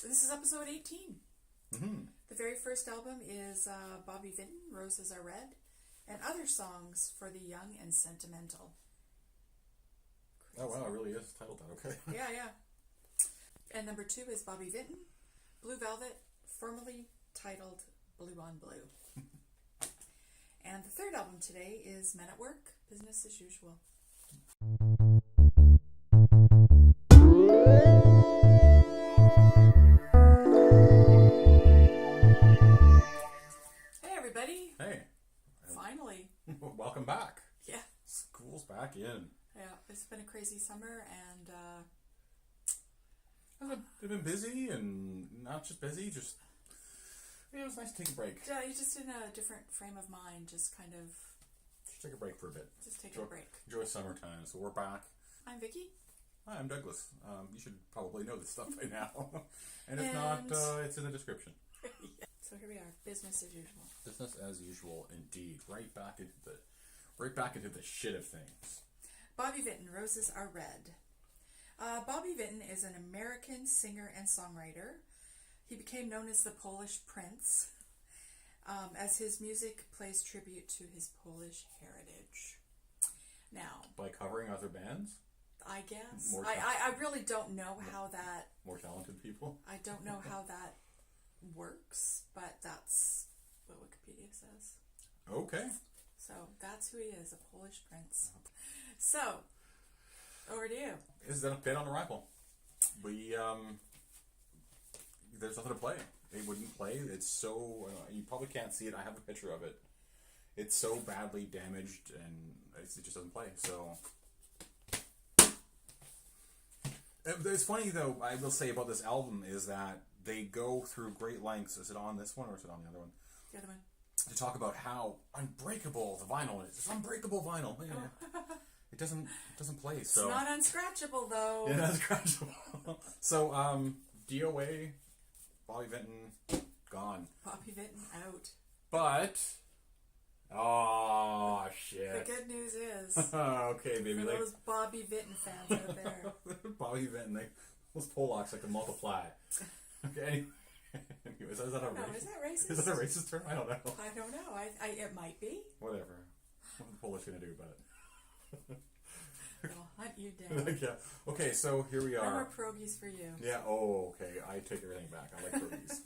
This is episode 18. Mm-hmm. The very first album is Bobby Vinton, Roses Are Red, and other songs for the young and sentimental. Oh, wow, it really is titled that, okay. Yeah. And number 2 is Bobby Vinton, Blue Velvet, formerly titled Blue on Blue. And the third album today is Men at Work, Business as Usual. Hey everybody. Hey. Finally. Welcome back. Yeah. School's back in. Yeah, it's been a crazy summer and I've been busy and not just busy, just it was nice to take a break. yeah, you're just in a different frame of mind, just kind of Just take a break for a bit. just take a break. Enjoy summertime. So we're back. I'm Vicky. Hi, I'm Douglas. You should probably know this stuff by now. And if not, it's in the description. Yeah. So here we are, business as usual. Business as usual, indeed. Right back into the shit of things. Bobby Vinton, Roses Are Red. Bobby Vinton is an American singer and songwriter. He became known as the Polish Prince, as his music plays tribute to his Polish heritage. Now, By covering other bands? I guess. More I really don't know how that... More talented people? I don't know how that works, but that's what Wikipedia says. Okay. So, that's who he is, a Polish prince. So, over to you. Is that a bit on arrival? We, there's nothing to play. It wouldn't play. It's so, you probably can't see it. I have a picture of it. It's so badly damaged and it just doesn't play. So, it's funny though, I will say about this album is that they go through great lengths. Is it on this one or is it on the other one? The other one. To talk about how unbreakable the vinyl is. It's unbreakable vinyl. Yeah. It doesn't play. So It's not unscratchable, though. yeah, that's scratchable. So DOA, Bobby Vinton, gone. Bobby Vinton out. But oh shit. The good news is, Okay, baby. for Like those Bobby Vinton fans out there, Bobby Vinton, those Polacks like to multiply. Okay. Anyways, is that a no, racist? is that racist? Is that a racist term? I don't know. I don't know. I it might be. Whatever. What are the Polish gonna do about it? They'll hunt you down. Yeah. Okay, so here we No are. more pierogies for you. Yeah. Oh, okay. I take everything back. I like cookies.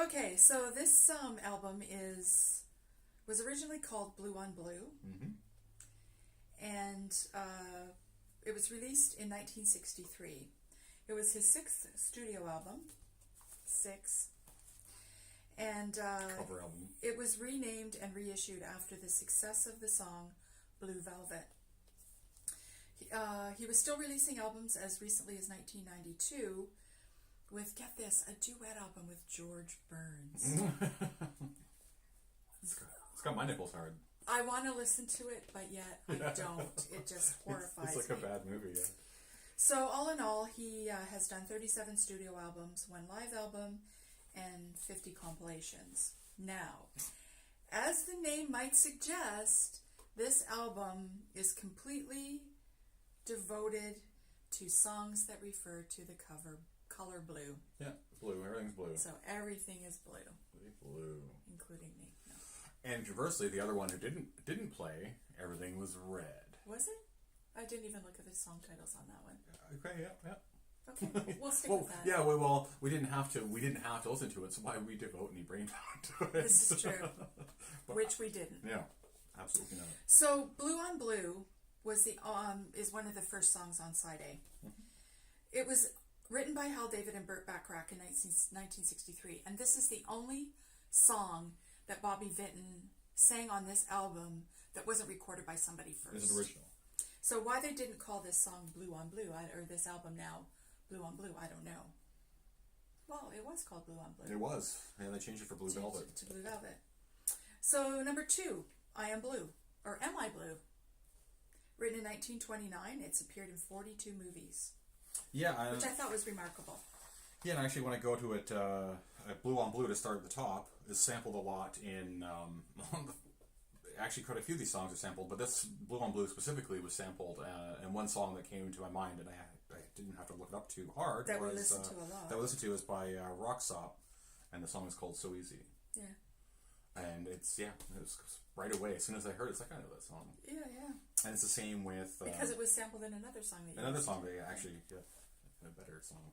Okay, so this album was originally called Blue on Blue, and it was released in 1963. It was his 6th studio album. 6. And Cover album. it was renamed and reissued after the success of the song Blue Velvet. He was still releasing albums as recently as 1992 with, get this, a duet album with George Burns. It's got my nipples hard. I want to listen to it, but yet I don't. It just horrifies It's like me. a bad movie, yeah. So all in all, he has done 37 studio albums, 1 live album, and 50 compilations. Now, as the name might suggest, this album is completely devoted to songs that refer to the color blue. Yeah, blue. Everything's blue. So everything is blue, Blue. including me. No. And conversely, the other one who didn't play, everything was red. Was it? I didn't even look at the song titles on that one. Okay, yeah. Okay, we'll stick Well, with that. yeah, well, we didn't have to listen to it, so why would we devote any brain power to it? This is true. But, Which we didn't. yeah, absolutely not. So Blue on Blue was is one of the first songs on side A. It was written by Hal David and Burt Bacharach in 1963, and this is the only song that Bobby Vinton sang on this album that wasn't recorded by somebody first. It's an original. So why they didn't call this song Blue on Blue, or this album now Blue on Blue, I don't know. Well, it was called Blue on Blue. It was. Yeah, they changed it for Blue Velvet. To Blue Velvet. So number 2, I Am Blue, or Am I Blue? Written in 1929, it's appeared in 42 movies. Yeah, which I thought was remarkable. Yeah, and actually when I go to it, Blue on Blue to start at the top is sampled a lot in actually quite a few of these songs are sampled, but this Blue on Blue specifically was sampled, and one song that came to my mind, and I didn't have to look it up too hard. That we listen to a lot. That we listen to is by Rocksop, and the song is called So Easy. Yeah. And it was right away. As soon as I heard it, it's like, I know that song. Yeah. And it's the same with... because it was sampled in another song that you Another song, but actually, a better song.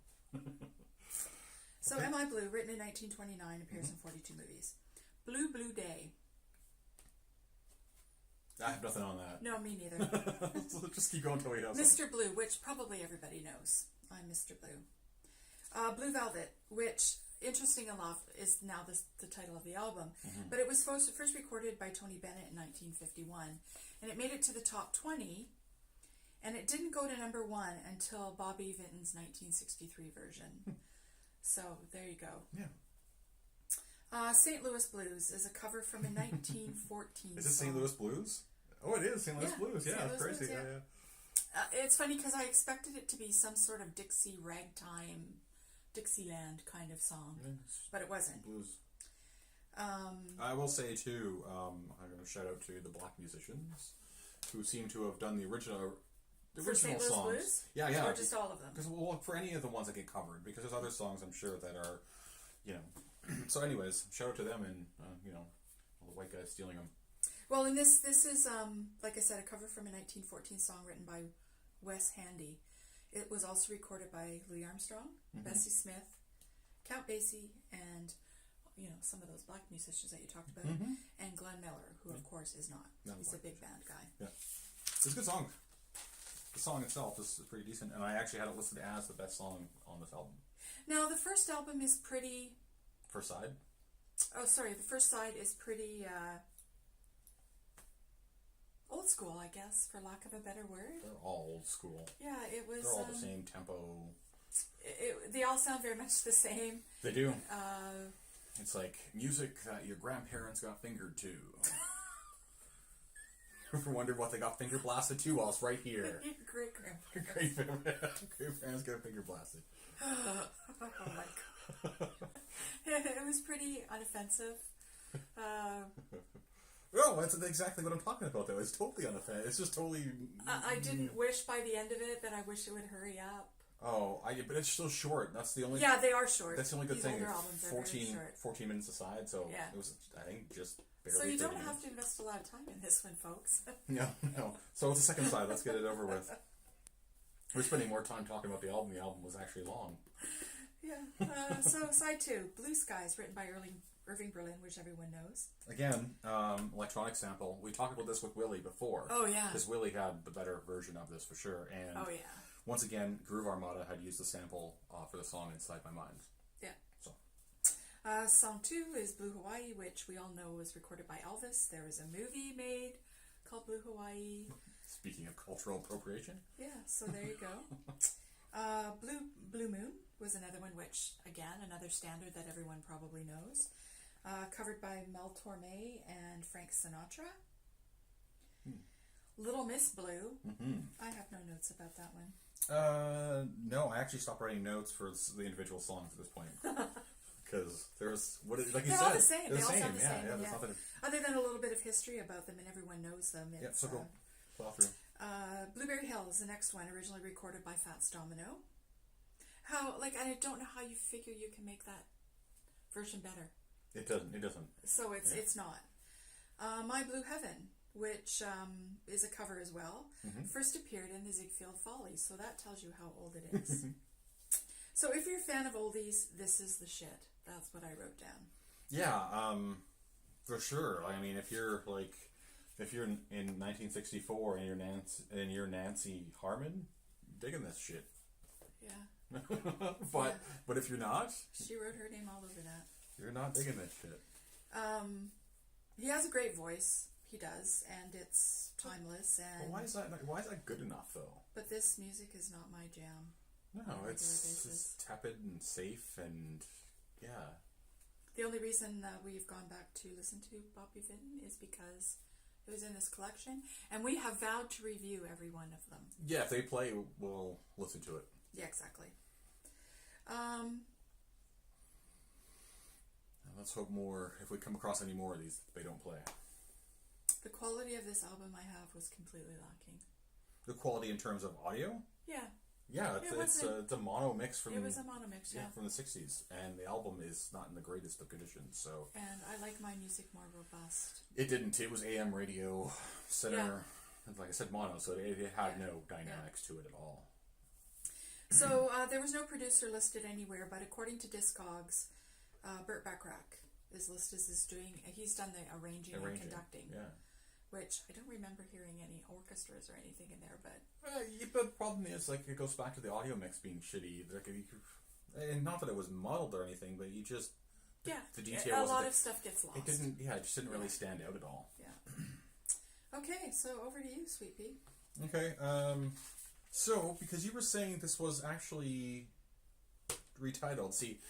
So, Okay. Am I Blue, written in 1929, appears in 42 movies. Blue, Blue Day. I have nothing on that. No, me neither. So just keep going until we have Mr. Blue, which probably everybody knows. I'm Mr. Blue. Blue Velvet, which, interesting enough, is now the title of the album. But it was first recorded by Tony Bennett in 1951. And it made it to the top 20. And it didn't go to number 1 until Bobby Vinton's 1963 version. So, there you go. Yeah. St. Louis Blues is a cover from a 1914 Is it song. St. Louis Blues? Oh, it is St. Louis Blues. Yeah, St. that's Louis crazy. Blues, Yeah. It's funny because I expected it to be some sort of Dixie ragtime, Dixieland kind of song, but it wasn't. Blues. I will say too, I'm going to shout out to the black musicians who seem to have done the original For St. Louis songs. Blues? Yeah. Or just all of them? Because for any of the ones that get covered, because there's other songs I'm sure that are, So, anyways, shout out to them and all the white guys stealing them. Well, and this is like I said, a cover from a 1914 song written by Wes Handy. It was also recorded by Louis Armstrong, Bessie Smith, Count Basie, and some of those black musicians that you talked about, and Glenn Miller, who of course is not. He's a big band guy. Yeah, it's a good song. The song itself is pretty decent, and I actually had it listed as the best song on this album. Now, the first album is pretty... First side? Oh, sorry. The first side is pretty old school, I guess, for lack of a better word. They're all old school. Yeah, it was... They're all the same tempo. They all sound very much the same. They do. It's like music that your grandparents got fingered to. Ever wondered what they got finger blasted to? Well, it's right here. Great-grandparents. Great-grandparents got finger blasted. Oh my god. It was pretty unoffensive. No, that's exactly what I'm talking about, though. It's totally unoffensive. It's just totally... I didn't wish by the end of it that I wish it would hurry up. Oh, but it's still short. That's the only... Yeah, they are short. That's the only good These thing. older albums are very short. 14 minutes aside, so Yeah. it was, I think, just barely So you 30 don't minutes. have to invest a lot of time in this one, folks. No. So it's the second side. Let's get it over with. We're spending more time talking about the album. The album was actually long. Yeah. So side 2, Blue Skies, written by Irving Berlin, which everyone knows. Again, electronic sample. We talked about this with Willie before. Oh, yeah. Because Willie had the better version of this for sure. And Oh, yeah. once again, Groove Armada had used the sample for the song Inside My Mind. Yeah. So. Song 2 is Blue Hawaii, which we all know was recorded by Elvis. There was a movie made called Blue Hawaii. Speaking of cultural appropriation. Yeah, so there you go. Blue Moon was another one, which, again, another standard that everyone probably knows. Covered by Mel Torme and Frank Sinatra. Little Miss Blue. I have no notes about that one. No, I actually stopped writing notes for the individual songs at this point. Because like you They're said, all the same. They're They the all same. sound the same. There's Yeah. nothing. Other than a little bit of history about them, and everyone knows them. Yeah, so go plow through. Blueberry Hill is the next one, originally recorded by Fats Domino. I don't know how you figure you can make that version better. It doesn't. So it's not. My Blue Heaven, which is a cover as well, first appeared in the Ziegfeld Follies, so that tells you how old it is. So if you're a fan of oldies, this is the shit. That's what I wrote down. Yeah, for sure. I mean, if you're in 1964 and you're Nancy Harmon, digging this shit. Yeah. But if you're not, She wrote her name all over that. you're not digging this shit. He has a great voice. He does, and it's timeless. And Well, why is that good enough though? but this music is not my jam. No, On a regular it's basis. tepid and safe and yeah. The only reason we've gone back to listen to Bobby Vinton is because it was in this collection, and we have vowed to review every one of them. Yeah, if they play, we'll listen to it. Yeah, exactly. And let's hope if we come across any more of these, they don't play. The quality of this album I have was completely lacking. The quality in terms of audio? Yeah. Yeah, it's a mono mix from. It was a mono mix, yeah. From the 60s, and the album is not in the greatest of conditions. So. And I like my music more robust. It didn't. It was AM radio center, like I said, mono. So it had no dynamics to it at all. So there was no producer listed anywhere, but according to Discogs, Burt Bacharach is listed as he's done the arranging and conducting. Yeah. Which I don't remember hearing any orchestras or anything in there, but... but the problem is, like, it goes back to the audio mix being shitty. Like, and not that it was modeled or anything, but you just... The detail a lot of stuff gets lost. It just didn't really stand out at all. Yeah. Okay, so over to you, Sweet Pea. Okay, so, because you were saying this was actually retitled, see...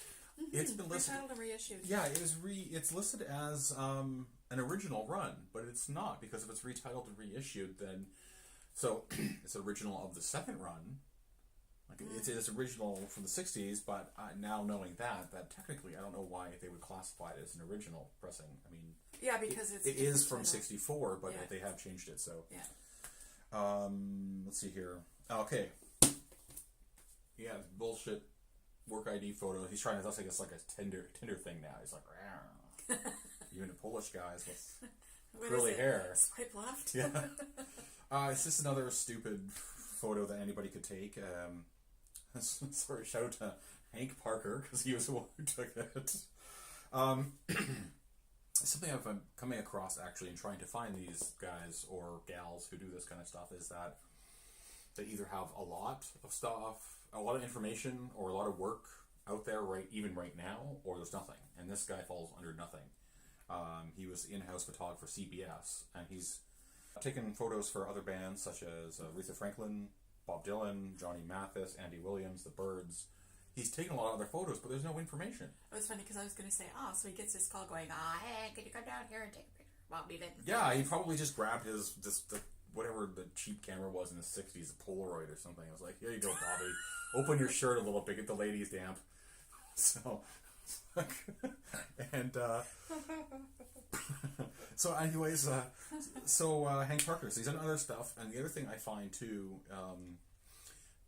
It's been listed. Retitled and reissued. Yeah, it's listed as an original run, but it's not, because if it's retitled and reissued, then so it's original of the second run. Like it's original from the 60s, but now knowing that technically I don't know why they would classify it as an original pressing. I mean, yeah, because it is from 64, but they have changed it. So let's see here. Okay, yeah, bullshit. Work ID photo. He's trying to. That's like it's like a Tinder thing now. He's like, rawr. Even the Polish guys with curly hair. Swipe left. Yeah. It's just another stupid photo that anybody could take. Sorry, shout out to Hank Parker because he was the one who took it. Something I've been coming across actually in trying to find these guys or gals who do this kind of stuff is that they either have a lot of stuff, a lot of information, or a lot of work out there even right now, or there's nothing. And this guy falls under nothing. He was in-house photographer for CBS, and he's taken photos for other bands such as Aretha Franklin, Bob Dylan, Johnny Mathis, Andy Williams, The Byrds. He's taken a lot of other photos, but there's no information. It was funny because I was going to say, so he gets this call going, hey, could you come down here and take a picture of Bob Dylan? Yeah, he probably just grabbed whatever the cheap camera was in the 60s, a Polaroid or something. I was like, here you go, Bobby. Open your shirt a little bit, get the ladies damp. So, and, so anyways, Hank Parker, so he's done other stuff, and the other thing I find too,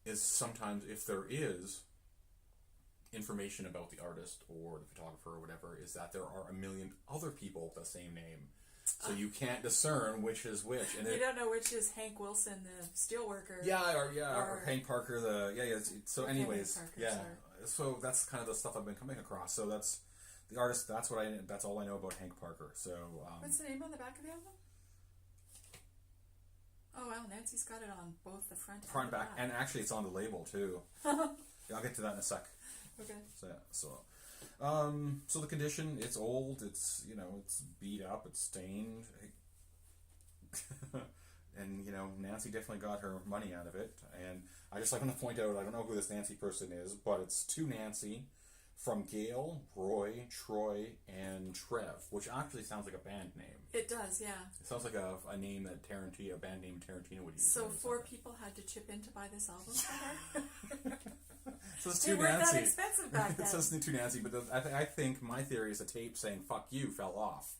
is sometimes if there is information about the artist or the photographer or whatever, is that there are a million other people with the same name. So you can't discern which is which, and you don't know which is Hank Wilson, the steelworker. Or Hank Parker, So, anyways, Parker, sorry. So that's kind of the stuff I've been coming across. So that's the artist. That's all I know about Hank Parker. So what's the name on the back of the album? Oh well, Nancy's got it on both the front and back, and actually it's on the label too. Yeah, I'll get to that in a sec. Okay. So the condition, it's old, it's beat up, it's stained, and Nancy definitely got her money out of it. And I just want to point out, I don't know who this Nancy person is, but it's to Nancy from Gail, Roy, Troy, and Trev, which actually sounds like a band name. It does, yeah. It sounds like a name that a band name Tarantino would use. So 4 people had to chip in to buy this album for her? So it's they too weren't Nancy. that expensive back then. It says too Nancy, but I think my theory is a tape saying "fuck you" fell off.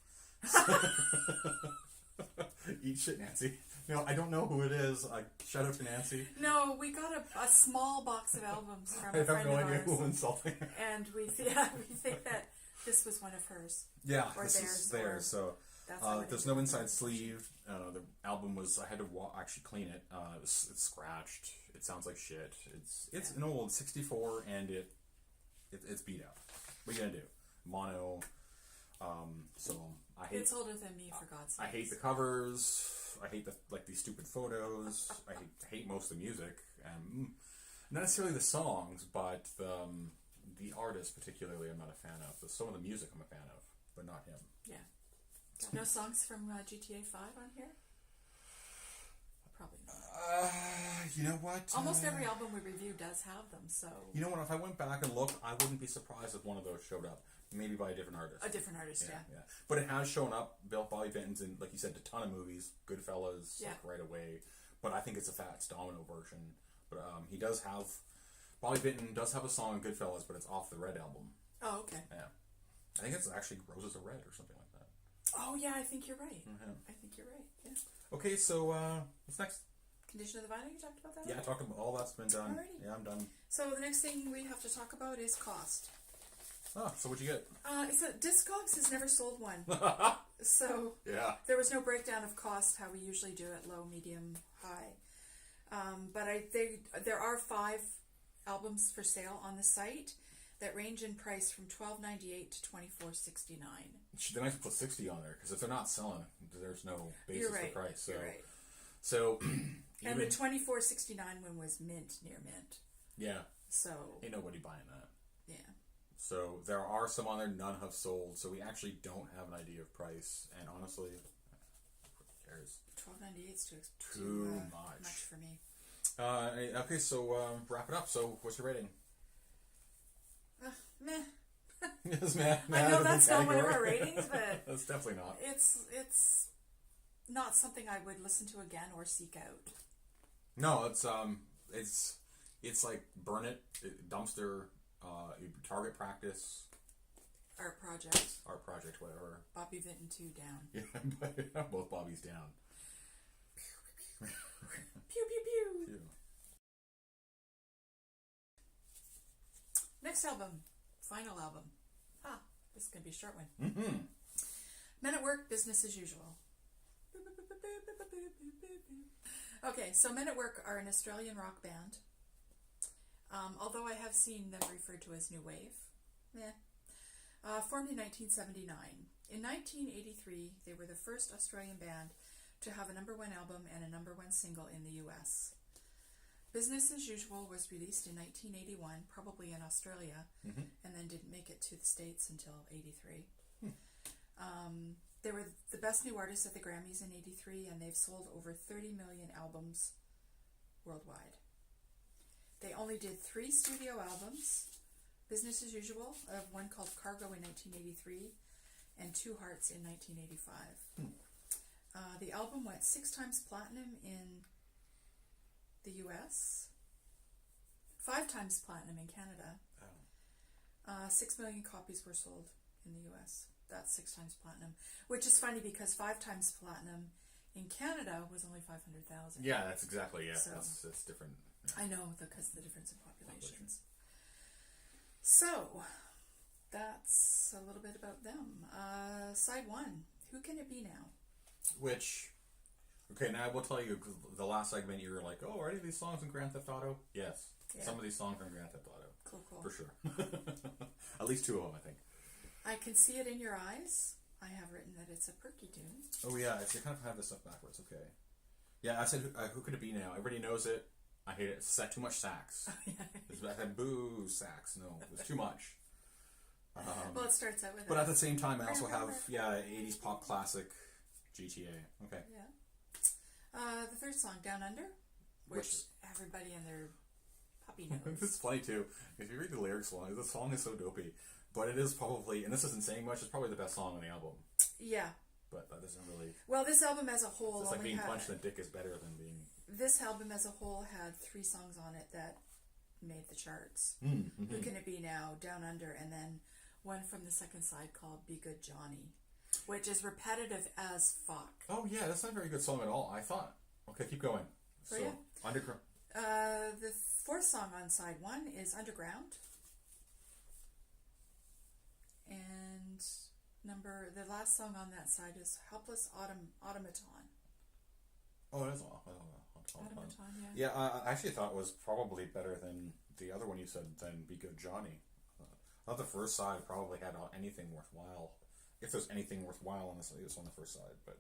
Eat shit, Nancy. I don't know who it is. Shout out to Nancy. No, we got a small box of albums from a friend of ours. I have no idea who insulting. And we think that this was one of hers. Yeah, or this theirs. is theirs. So there's no inside sleeve. The album was. I had to actually clean it. It's scratched. It sounds like shit. It's an old 64, and it's beat up. What are you gonna do? Mono. So I hate. It's older than me, for God's sake. I hate the covers. I hate these stupid photos. I hate most of the music. Not necessarily the songs, but the artist particularly I'm not a fan of. Some of the music I'm a fan of, but not him. Yeah. No songs from GTA 5 on here? Probably not. You know what? Almost every album we review does have them, so... You know what? If I went back and looked, I wouldn't be surprised if one of those showed up. Maybe by a different artist. A different artist, yeah. But it has shown up. Bobby Vinton's in, like you said, a ton of movies. Goodfellas, right away. But I think it's a Fats Domino version. But he does have... Bobby Vinton does have a song on Goodfellas, but it's off the Red album. Oh, okay. Yeah. I think it's actually Roses Are Red or something like that. Oh, yeah, I think you're right. Mm-hmm. I think you're right, yeah. Okay, so what's next? Condition of the Vinyl, you talked about that? Yeah, I talked about all that's been done. Alrighty. Yeah, I'm done. So the next thing we have to talk about is cost. Oh, so what'd you get? So Discogs has never sold one. So Yeah. there was no breakdown of cost, how we usually do it, low, medium, high. But there are 5 albums for sale on the site that range in price from $12.98 to $24.69. They might put 60 on there, because if they're not selling, there's no basis You're right. for price. So, You're right. so And the $24.69 one was near mint. Yeah. So Ain't nobody buying that. yeah. So there are some on there, none have sold, so we actually don't have an idea of price, and honestly, who cares? $12.98 is Too much for me. Okay, so wrap it up. So what's your rating? Meh. Yes, man. I know that's not one of our ratings, but that's definitely not. it's not something I would listen to again or seek out. No, it's like burn it, dumpster, target practice, Art project, whatever. Bobby Vinton 2 down. Yeah, both Bobbies down. Pew pew pew. Phew. Next album, final album. This is gonna be a short one. Mm-hmm. Men at Work, Business as Usual. Okay, so Men at Work are an Australian rock band. Although I have seen them referred to as New Wave. Formed in 1979. In 1983, they were the first Australian band to have a number 1 album and a number 1 single in the US. Business as Usual was released in 1981, probably in Australia, and then didn't make it to the States until 83. They were the best new artists at the Grammys in 83, and they've sold over 30 million albums worldwide. They only did 3 studio albums, Business as Usual, one called Cargo in 1983, and Two Hearts in 1985. The album went 6 times platinum in the US, 5 times platinum in Canada. 6 million copies were sold in the US. That's 6 times platinum, which is funny because 5 times platinum in Canada was only 500,000. Yeah, that's exactly, yeah. So, that's different. Yeah. I know, because of the difference in populations. So, that's a little bit about them. Side 1, Who Can It Be Now? Which, okay, now I will tell you, the last segment you were like, oh, are any of these songs in Grand Theft Auto? Yes. Yeah. Some of these songs are in Grand Theft Auto. Cool. For sure. At least 2 of them, I think. I can see it in your eyes. I have written that it's a perky tune. Oh, yeah, I kind of have this stuff backwards, okay. Yeah, I said, who could it be now? Everybody knows it. I hate it. It's too much sax. I had boo sax. No, it was too much. Well, it starts out with but at the same time, I also have 80s pop classic GTA. Okay. Yeah. The third song, Down Under, which everybody and their puppy knows. It's funny too. If you read the lyrics along, the song is so dopey. But it is probably, and this isn't saying much, it's probably the best song on the album. Yeah. But that doesn't really. Well, this album as a whole. It's like being punched in the dick is better than being. This album as a whole had 3 songs on it that made the charts. Who Can It Be Now, Down Under, and then one from the second side called Be Good Johnny, which is repetitive as fuck. Oh yeah, that's not a very good song at all, I thought. Okay, keep going. So yeah. Underground. The 4th song on side 1 is Underground. And the last song on that side is Helpless Automaton. Oh, it is Automaton, yeah. Yeah, I actually thought it was probably better than the other one you said, than Be Good Johnny. I thought the first side probably had anything worthwhile. If there's anything worthwhile on this, it was on the first side. But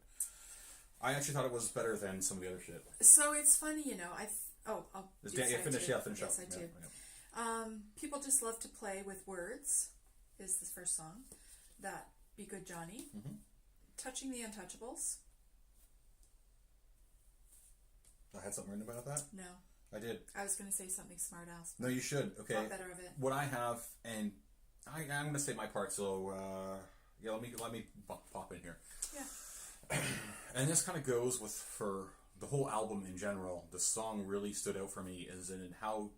I actually thought it was better than some of the other shit. So it's funny, I'll do finish up. Yes, I do. Yeah. People Just Love to Play with Words is the first song. That Be Good Johnny. Touching the Untouchables. I had something written about that? No. I did. I was going to say something smart ass. No, you should. Okay. Thought better of it. What I have, and I'm going to say my part, so let me pop in here. Yeah. And this kind of goes with, for the whole album in general, the song really stood out for me is in how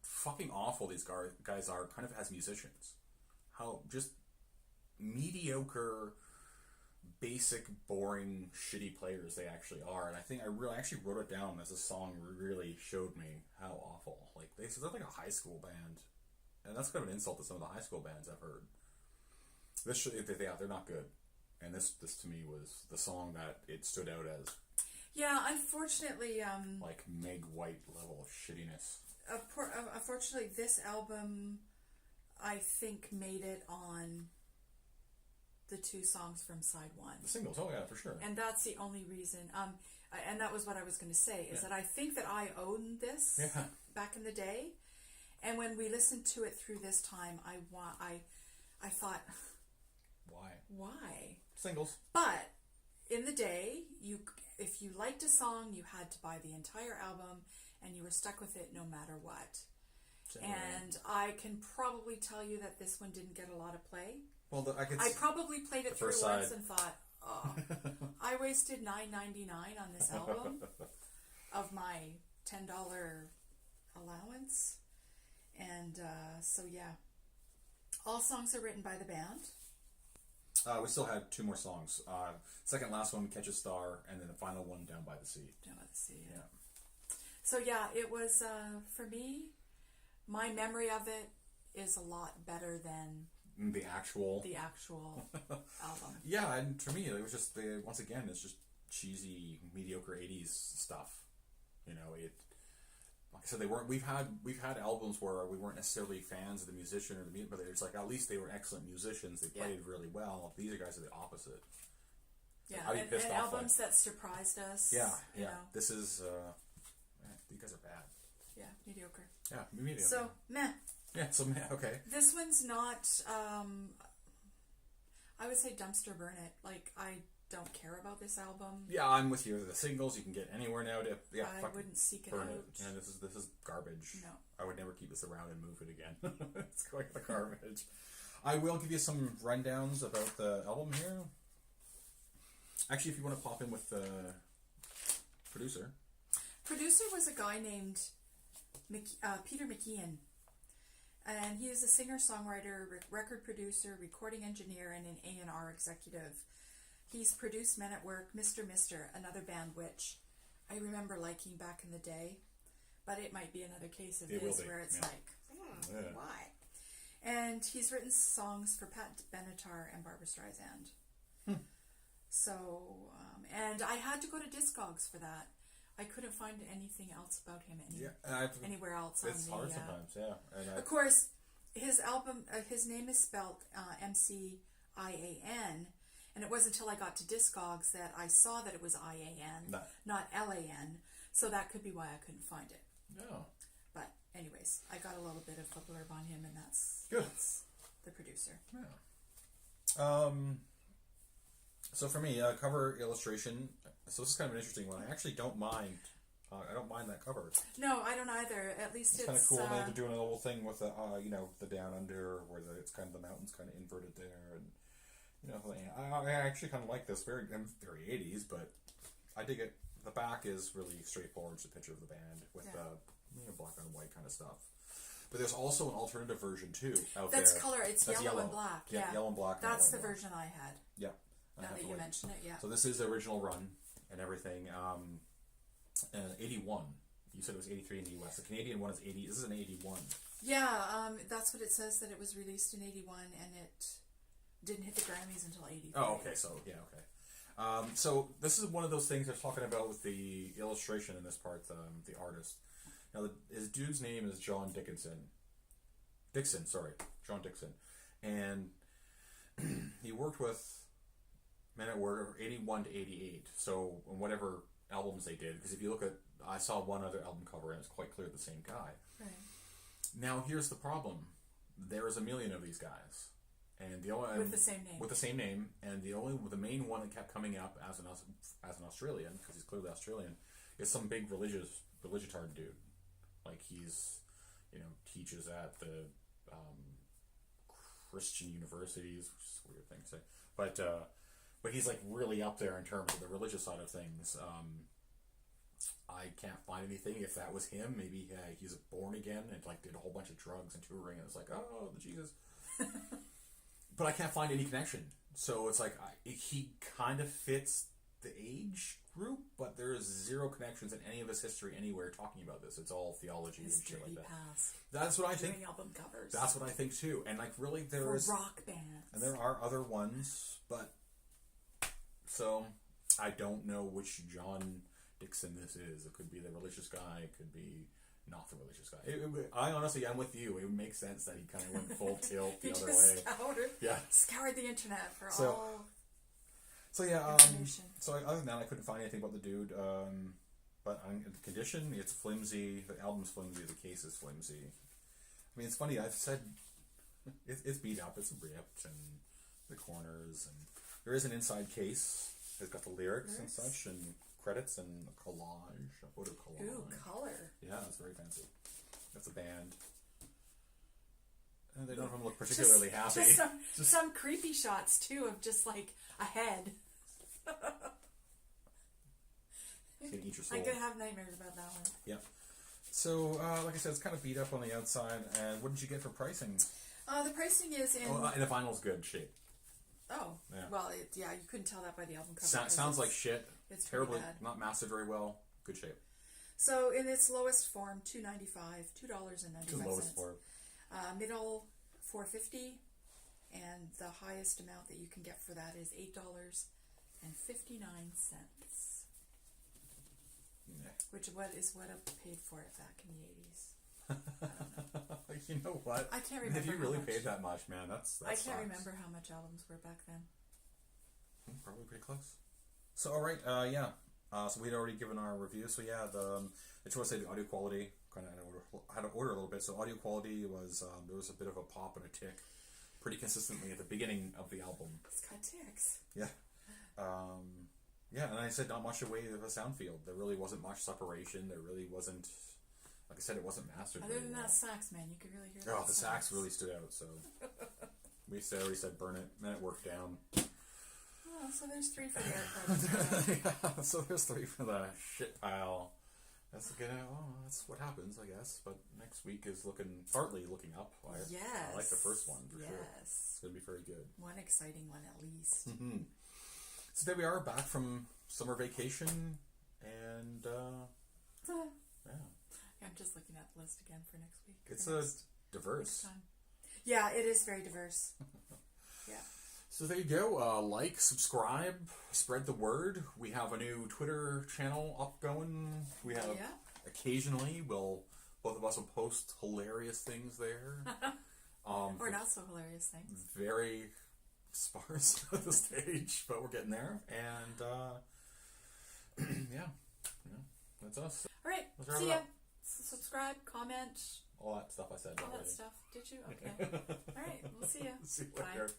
fucking awful these guys are kind of as musicians. How just mediocre basic, boring, shitty players they actually are. And I think I actually wrote it down as a song really showed me how awful. Like, they're like a high school band. And that's kind of an insult to some of the high school bands I've heard. They're not good. And this to me was the song that it stood out as. Yeah, unfortunately, like Meg White level shittiness. Unfortunately, this album, I think, made it on the 2 songs from side 1. The singles, oh yeah, for sure. And that's the only reason. And that was what I was going to say, is that I think that I owned this back in the day. And when we listened to it through this time, I thought, why? Singles. But in the day, if you liked a song, you had to buy the entire album, and you were stuck with it no matter what. And I can probably tell you that this one didn't get a lot of play. Well, I probably played it through once and thought, oh, I wasted $9.99 on this album of my $10 allowance. And so, yeah. All songs are written by the band. We still had 2 more songs. Second last one, Catch a Star, and then the final one, Down by the Sea. Down by the Sea, yeah. So, yeah, it was, for me, my memory of it is a lot better than the actual album. Yeah, and for me, it was just, once again, it's just cheesy, mediocre 80s stuff. You know, like I said, we've had albums where we weren't necessarily fans of the musician or the music, but it's like, at least they were excellent musicians. They played really well. These guys are the opposite. Yeah, I'd be pissed and off, albums that surprised us. Yeah, you know. This is, these guys are bad. Yeah, mediocre. Yeah, mediocre. So, meh. Yeah, so meh, okay. This one's not, I would say dumpster burn it. Like, I don't care about this album. Yeah, I'm with you. The singles you can get anywhere now. I wouldn't seek it out. Yeah, this is garbage. No. I would never keep this around and move it again. It's going to the garbage. I will give you some rundowns about the album here. Actually, if you want to pop in with the producer. Producer was a guy named Peter McKeon. And he is a singer-songwriter, record producer, recording engineer, and an A&R executive. He's produced Men at Work, Mr. Mister, another band which I remember liking back in the day, but it might be another case of this where it's like, why? And he's written songs for Pat Benatar and Barbra Streisand. So, and I had to go to Discogs for that. I couldn't find anything else about him anywhere else. It's hard sometimes, yeah. And of course, his album, his name is spelled MCIAN, and it wasn't until I got to Discogs that I saw that it was IAN, not LAN. So that could be why I couldn't find it. No. But anyways, I got a little bit of a blurb on him, and that's the producer. Yeah. So for me, cover illustration. So this is kind of an interesting one. I actually don't mind. I don't mind that cover. No, I don't either. At least it's kind of cool. They're doing a little thing with the, the down under, where it's kind of the mountains kind of inverted there, and I actually kind of like this. Very 80s, but I dig it. The back is really straightforward. It's a picture of the band with black on white kind of stuff. But there's also an alternative version too out there. That's color. It's yellow and black. Yeah, yellow and black. That's the version I had. Yeah. Now that you mention it, yeah. So this is the original run and everything. 81. You said it was 83 in the US. The Canadian one is 80. This is an 81. Yeah, that's what it says, that it was released in 81 and it didn't hit the Grammys until 83. Oh, okay. So, yeah, okay. So this is one of those things I was talking about with the illustration in this part, the artist. Now, his dude's name is John Dixon. John Dixon. And he worked with Men at Work 81 to 88. So, in whatever albums they did, because if you look at, I saw one other album cover and it's quite clear the same guy. Right. Now, here's the problem. There's a million of these guys. And the only with the same name. With the same name, and the main one that kept coming up as an Australian, because he's clearly Australian, is some big religitard dude. Like he's, teaches at the Christian universities, which is a weird thing to say. But he's like really up there in terms of the religious side of things. I can't find anything. If that was him, maybe he's born again and like did a whole bunch of drugs and touring, and it's like, oh, the Jesus. but I can't find any connection. So it's like he kind of fits the age group, but there is zero connections in any of his history anywhere talking about this. It's all theology and shit like that. Past. That's what I think. Album covers. That's what I think too. And like really, there is rock bands, and there are other ones, but so I don't know which John Dixon this is. It could be the religious guy. It could be not the religious guy. I honestly, I'm with you. It would make sense that he kind of went full tilt the other way. Scoured the internet for all. So yeah, information. So other than that, I couldn't find anything about the dude. But on the condition, it's flimsy. The album's flimsy. The case is flimsy. I mean, it's funny. I've said it's beat up. It's ripped, and the corners, and there is an inside case. It's got the lyrics and such, and credits and a collage, a photo collage. Ooh, color. Yeah, it's very fancy. That's a band. And they don't look particularly happy. Just some creepy shots too of just like a head. It's gonna eat your soul. I'm gonna have nightmares about that one. Yeah. So, like I said, it's kind of beat up on the outside. And what did you get for pricing? The pricing is in. And the vinyl's good shape. Oh. Yeah. Well, you couldn't tell that by the album cover. Sounds like shit. It's terribly bad. Not mastered very well. Good shape. So in its lowest form, $2.95, $2.95. Lowest form. Middle, $4.50, and the highest amount that you can get for that is $8.59. Yeah. Which is what I paid for it back in the 80s. I don't know. You know what? I can't remember. If you really paid that much, man, that I can't sucks. remember how much albums were back then. Probably pretty close. So all right, yeah. So we'd already given our review. So yeah, I just want to say the audio quality. Kind of had to order a little bit. So audio quality was there was a bit of a pop and a tick, pretty consistently at the beginning of the album. It's got ticks. Yeah. Yeah, and I said not much away of a sound field. There really wasn't much separation. There really wasn't, like I said, it wasn't mastered. Other than that sax, man, you could really hear that. Oh, the sax really stood out. So we already said burn it, and then it worked down. Oh, so there's 3 for the yeah, so there's 3 for the shit pile. That's that's what happens, I guess. But next week is partly looking up. Yes. I like the first one for sure. Yes. It's gonna be very good. One exciting one at least. Mm-hmm. So there we are, back from summer vacation, and yeah. I'm just looking at the list again for next week. It's diverse. Next time. Yeah, it is very diverse. Yeah. So there you go. Like, subscribe, spread the word. We have a new Twitter channel up going. We have occasionally both of us will post hilarious things there. Or not so hilarious things. Very sparse at the stage, but we're getting there. And yeah, that's us. All right. See ya. Subscribe, comment. All that stuff I said. All that stuff. Did you? Okay. All right. We'll see ya. See you Bye. later.